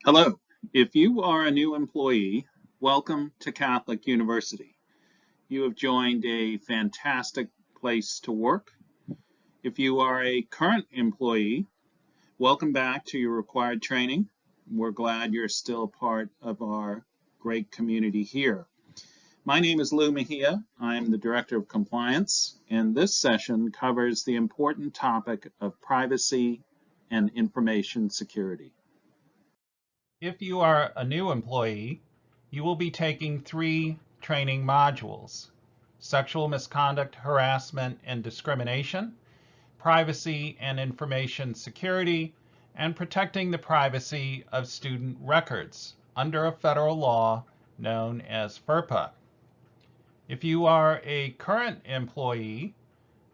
Hello. If you are a new employee, welcome to Catholic University. You have joined a fantastic place to work. If you are a current employee, welcome back to your required training. We're glad you're still part of our great community here. My name is Lou Mejia. I'm the Director of Compliance, and this session covers the important topic of privacy and information security. If you are a new employee, you will be taking 3 training modules: sexual misconduct, harassment, and discrimination, privacy and information security, and protecting the privacy of student records under a federal law known as FERPA. If you are a current employee,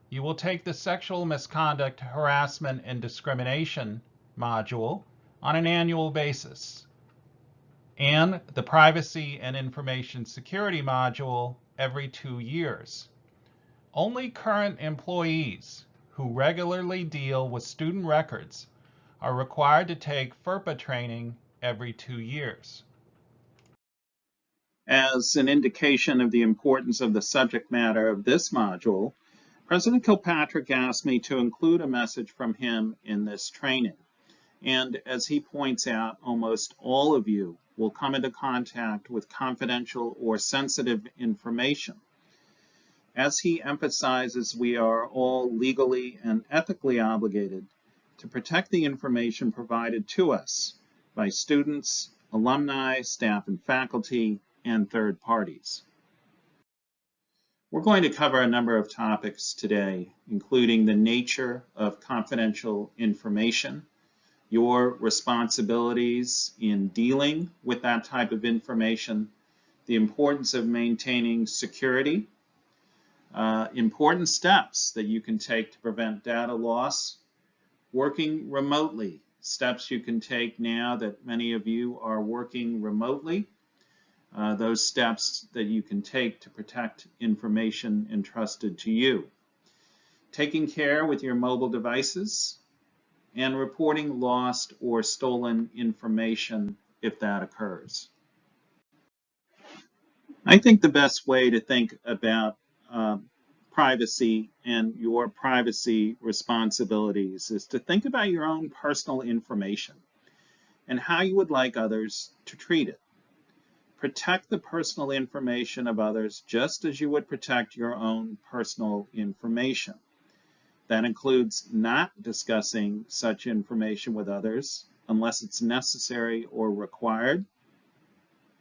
you will take the sexual misconduct, harassment, and discrimination module on an annual basis, and the privacy and information security module every 2 years. Only current employees who regularly deal with student records are required to take FERPA training every 2 years. As an indication of the importance of the subject matter of this module, President Kilpatrick asked me to include a message from him in this training. And as he points out, almost all of you will come into contact with confidential or sensitive information. As he emphasizes, we are all legally and ethically obligated to protect the information provided to us by students, alumni, staff and faculty, and third parties. We're going to cover a number of topics today, including the nature of confidential information, your responsibilities in dealing with that type of information, the importance of maintaining security, important steps that you can take to prevent data loss, working remotely, steps you can take now that many of you are working remotely, those steps that you can take to protect information entrusted to you, taking care with your mobile devices, and reporting lost or stolen information if that occurs. I think the best way to think about privacy and your privacy responsibilities is to think about your own personal information and how you would like others to treat it. Protect the personal information of others just as you would protect your own personal information. That includes not discussing such information with others unless it's necessary or required,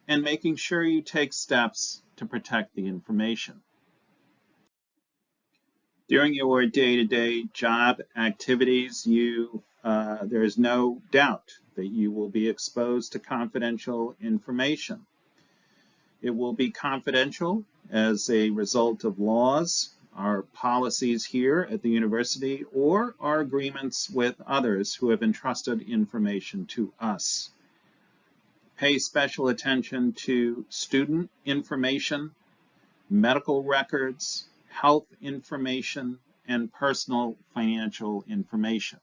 and making sure you take steps to protect the information. During your day-to-day job activities, there is no doubt that you will be exposed to confidential information. It will be confidential as a result of laws, our policies here at the university, or our agreements with others who have entrusted information to us. Pay special attention to student information, medical records, health information, and personal financial information.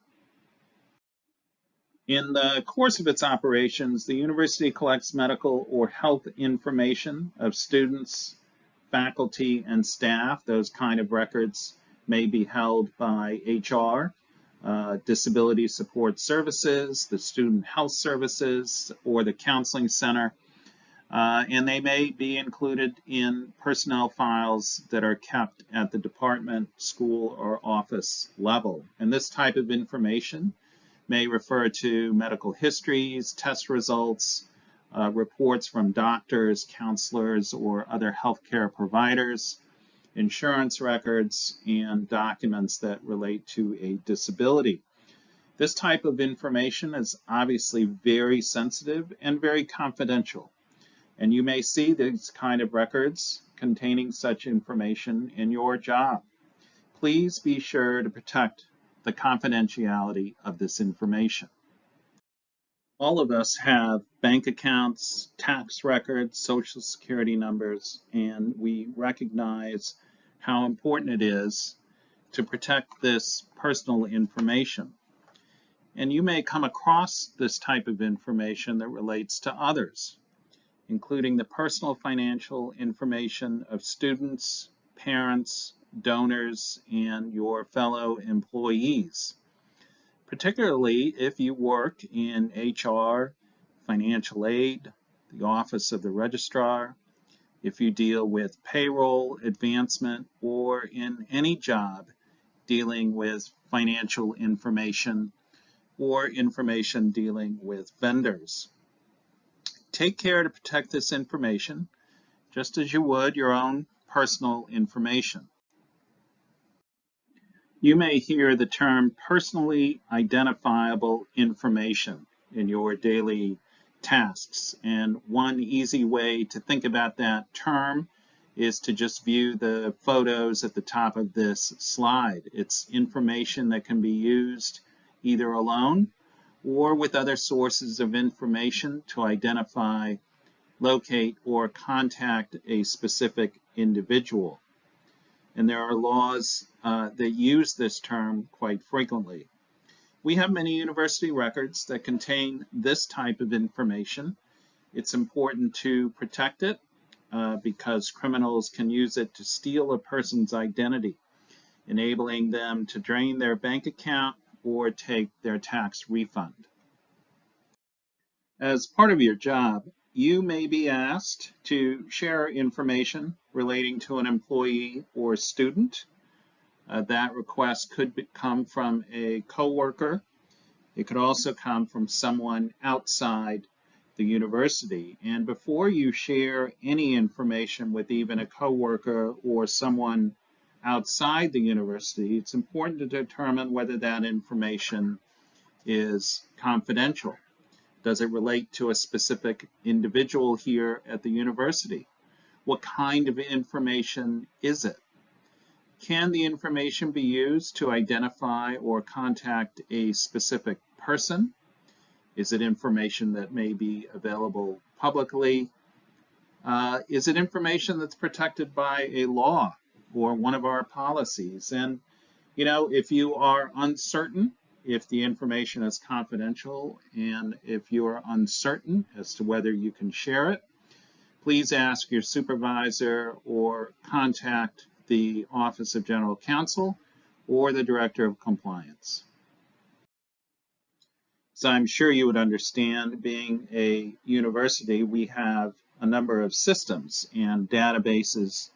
In the course of its operations, the university collects medical or health information of students, faculty, and staff. Those kind of records may be held by HR, Disability Support Services, the Student Health Services, or the Counseling Center, and they may be included in personnel files that are kept at the department, school, or office level. And this type of information may refer to medical histories, test results, reports from doctors, counselors, or other healthcare providers, insurance records, and documents that relate to a disability. This type of information is obviously very sensitive and very confidential, and you may see these kind of records containing such information in your job. Please be sure to protect the confidentiality of this information. All of us have bank accounts, tax records, social security numbers, and we recognize how important it is to protect this personal information. And you may come across this type of information that relates to others, including the personal financial information of students, parents, donors, and your fellow employees, particularly if you work in HR, financial aid, the Office of the Registrar, if you deal with payroll, advancement, or in any job dealing with financial information or information dealing with vendors. Take care to protect this information just as you would your own personal information. You may hear the term personally identifiable information in your daily tasks, and one easy way to think about that term is to just view the photos at the top of this slide. It's information that can be used either alone or with other sources of information to identify, locate, or contact a specific individual. And there are laws that use this term quite frequently. We have many university records that contain this type of information. It's important to protect it because criminals can use it to steal a person's identity, enabling them to drain their bank account or take their tax refund. As part of your job, you may be asked to share information relating to an employee or student. That request could come from a coworker. It could also come from someone outside the university. And before you share any information with even a coworker or someone outside the university, it's important to determine whether that information is confidential. Does it relate to a specific individual here at the university? What kind of information is it? Can the information be used to identify or contact a specific person? Is it information that may be available publicly? Is it information that's protected by a law or one of our policies? And, if you are uncertain if the information is confidential and if you are uncertain as to whether you can share it, please ask your supervisor or contact the Office of General Counsel or the Director of Compliance. So I'm sure you would understand, being a university, we have a number of systems and databases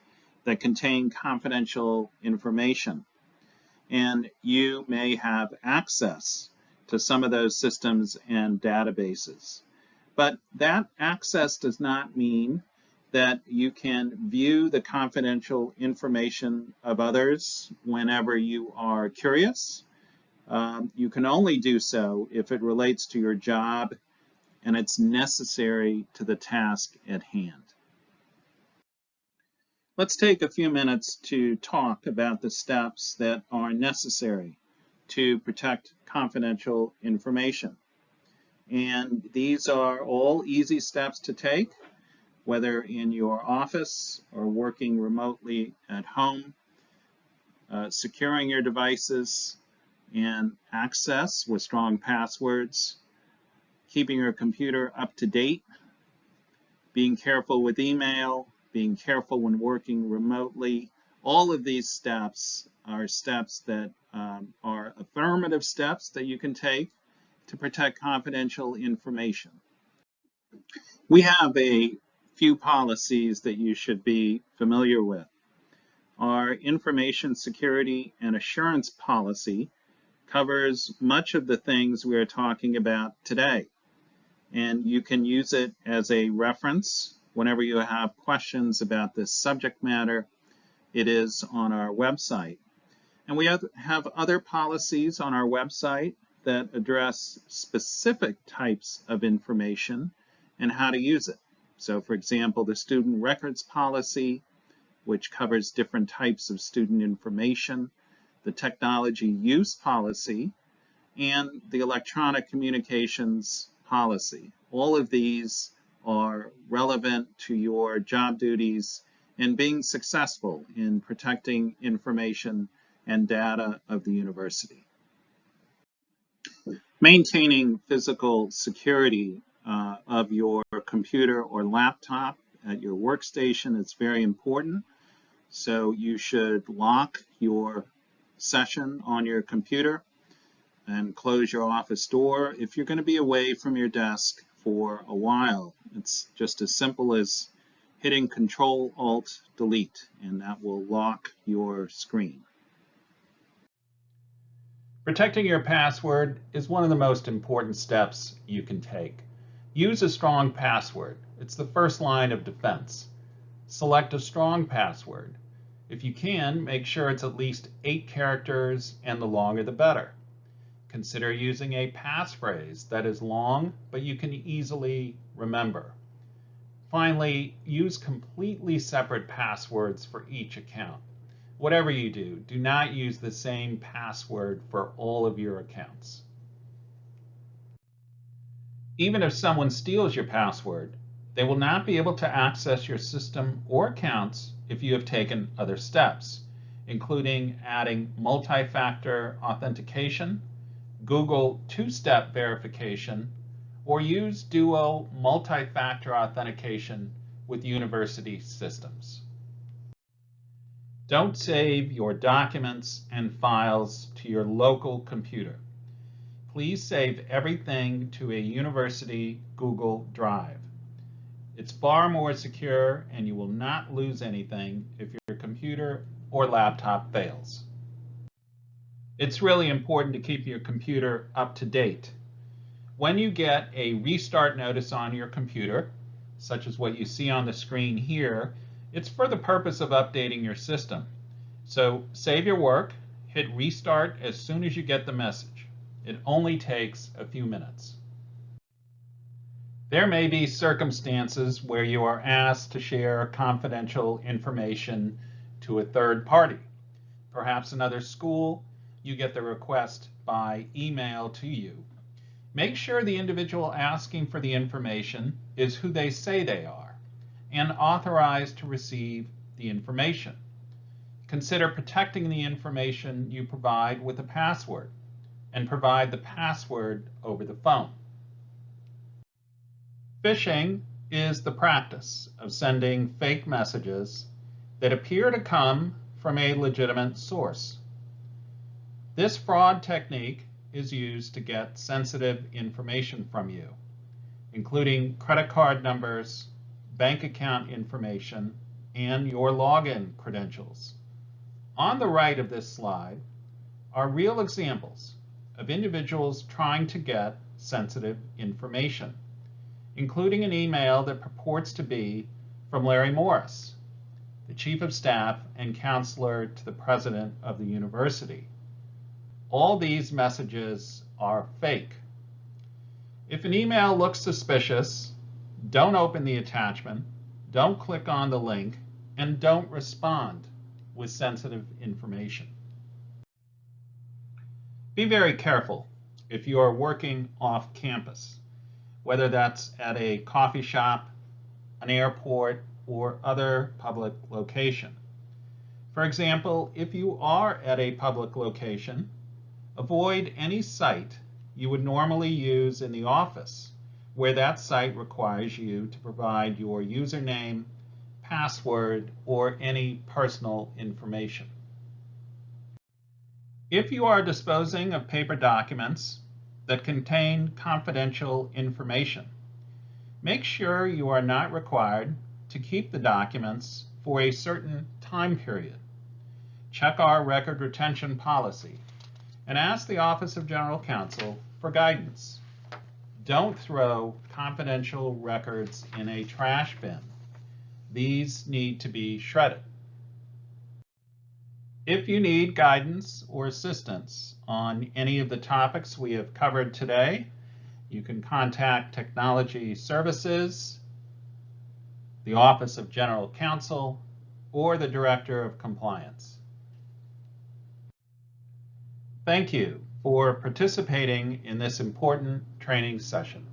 that contain confidential information. And you may have access to some of those systems and databases. But that access does not mean that you can view the confidential information of others whenever you are curious. You can only do so if it relates to your job and it's necessary to the task at hand. Let's take a few minutes to talk about the steps that are necessary to protect confidential information. And these are all easy steps to take, whether in your office or working remotely at home. Securing your devices and access with strong passwords, keeping your computer up to date, being careful with email, being careful when working remotely. All of these steps are steps that are affirmative steps that you can take to protect confidential information. We have a few policies that you should be familiar with. Our information security and assurance policy covers much of the things we are talking about today. And you can use it as a reference whenever you have questions about this subject matter. It is on our website. And we have other policies on our website that address specific types of information and how to use it. So, for example, the student records policy, which covers different types of student information, the technology use policy, and the electronic communications policy. All of these are relevant to your job duties and being successful in protecting information and data of the university. Maintaining physical security of your computer or laptop at your workstation is very important. So you should lock your session on your computer and close your office door if you're going to be away from your desk for a while. It's just as simple as hitting Control-Alt-Delete, and that will lock your screen. Protecting your password is one of the most important steps you can take. Use a strong password. It's the first line of defense. Select a strong password. If you can, make sure it's at least 8 characters, and the longer the better. Consider using a passphrase that is long, but you can easily remember. Finally, use completely separate passwords for each account. Whatever you do, do not use the same password for all of your accounts. Even if someone steals your password, they will not be able to access your system or accounts if you have taken other steps, including adding multi-factor authentication, Google two-step verification, or use Duo multi-factor authentication with university systems. Don't save your documents and files to your local computer. Please save everything to a university Google Drive. It's far more secure, and you will not lose anything if your computer or laptop fails. It's really important to keep your computer up to date. When you get a restart notice on your computer, such as what you see on the screen here, it's for the purpose of updating your system. So save your work, hit restart as soon as you get the message. It only takes a few minutes. There may be circumstances where you are asked to share confidential information to a third party. Perhaps another school, you get the request by email to you. Make sure the individual asking for the information is who they say they are and authorized to receive the information. Consider protecting the information you provide with a password, and provide the password over the phone. Phishing is the practice of sending fake messages that appear to come from a legitimate source. This fraud technique is used to get sensitive information from you, including credit card numbers, bank account information, and your login credentials. On the right of this slide are real examples of individuals trying to get sensitive information, including an email that purports to be from Larry Morris, the Chief of Staff and Counselor to the President of the University. All these messages are fake. If an email looks suspicious, don't open the attachment, don't click on the link, and don't respond with sensitive information. Be very careful if you are working off campus, whether that's at a coffee shop, an airport, or other public location. For example, if you are at a public location, avoid any site you would normally use in the office, where that site requires you to provide your username, password, or any personal information. If you are disposing of paper documents that contain confidential information, make sure you are not required to keep the documents for a certain time period. Check our record retention policy and ask the Office of General Counsel for guidance. Don't throw confidential records in a trash bin. These need to be shredded. If you need guidance or assistance on any of the topics we have covered today, you can contact Technology Services, the Office of General Counsel, or the Director of Compliance. Thank you for participating in this important training session.